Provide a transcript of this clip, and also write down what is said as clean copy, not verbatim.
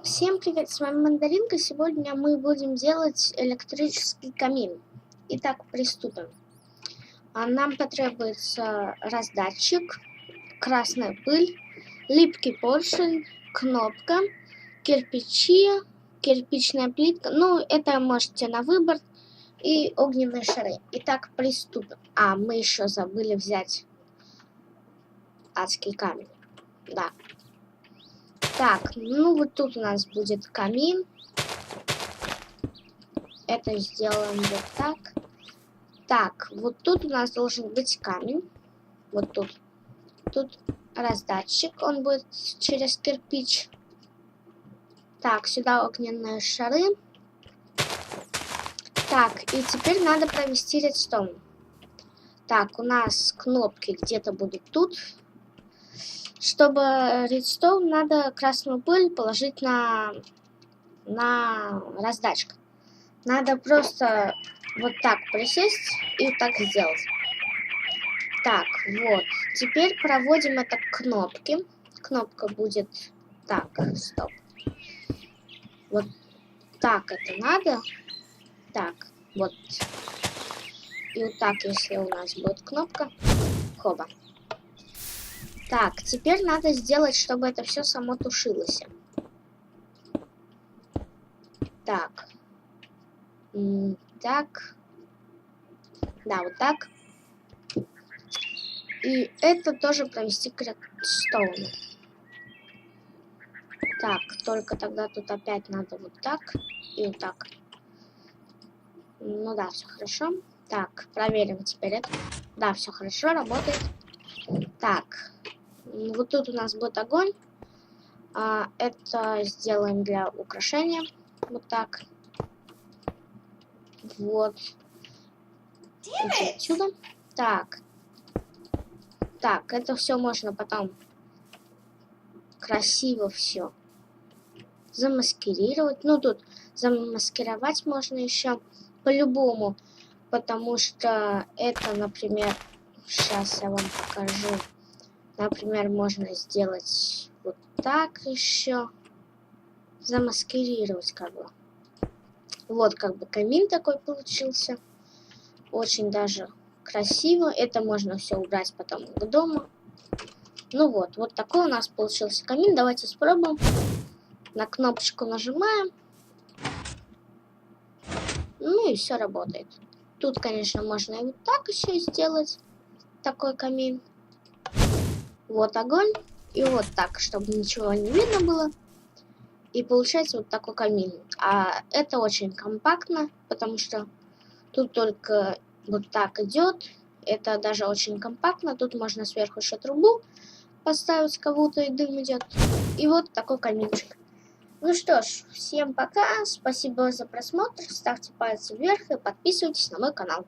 Всем привет, с вами Мандаринка. Сегодня мы будем делать электрический камин. Итак, приступим. Нам потребуется раздатчик, красная пыль, липкий поршень, кнопка, кирпичи, кирпичная плитка, ну это можете на выбор, и огненные шары. Итак, приступим. Мы еще забыли взять адский камень. Да. Так, ну вот тут у нас будет камин. Это сделаем вот так. Так, вот тут у нас должен быть камень. Вот тут. Тут раздатчик, он будет через кирпич. Так, сюда огненные шары. Так, и теперь надо провести редстоун. Так, у нас кнопки где-то будут тут. Чтобы редстоун, надо красную пыль положить на раздатчик. Надо просто вот так присесть и вот так сделать. Так, вот. Теперь проводим это к кнопке. Кнопка будет... Так, стоп. Вот так это надо. Так, вот. И вот так, если у нас будет кнопка. Хоба. Так, теперь надо сделать, чтобы это все само тушилось. Так. Так. Да, вот так. И это тоже провести к редстоуну. Так, только тогда тут опять надо вот так и вот так. Ну да, все хорошо. Так, проверим теперь это. Да, все хорошо, работает. Так, вот тут у нас будет огонь. Это сделаем для украшения. Вот так. Вот. Отсюда. Так. Так, это все можно потом красиво все замаскировать. Ну, тут замаскировать можно еще по-любому, потому что это, например, сейчас я вам покажу. Например, можно сделать вот так еще. Замаскировать как бы. Вот как бы камин такой получился. Очень даже красиво. Это можно все убрать потом к дому. Ну вот, вот такой у нас получился камин. Давайте спробуем. На кнопочку нажимаем. Ну и все работает. Тут, конечно, можно и вот так еще сделать. Такой камин. Вот огонь. И вот так, чтобы ничего не видно было. И получается вот такой камин. Это очень компактно, потому что тут только вот так идет. Это даже очень компактно. Тут можно сверху еще трубу поставить, кого-то и дым идет. И вот такой каминчик. Ну что ж, всем пока. Спасибо за просмотр. Ставьте пальцы вверх и подписывайтесь на мой канал.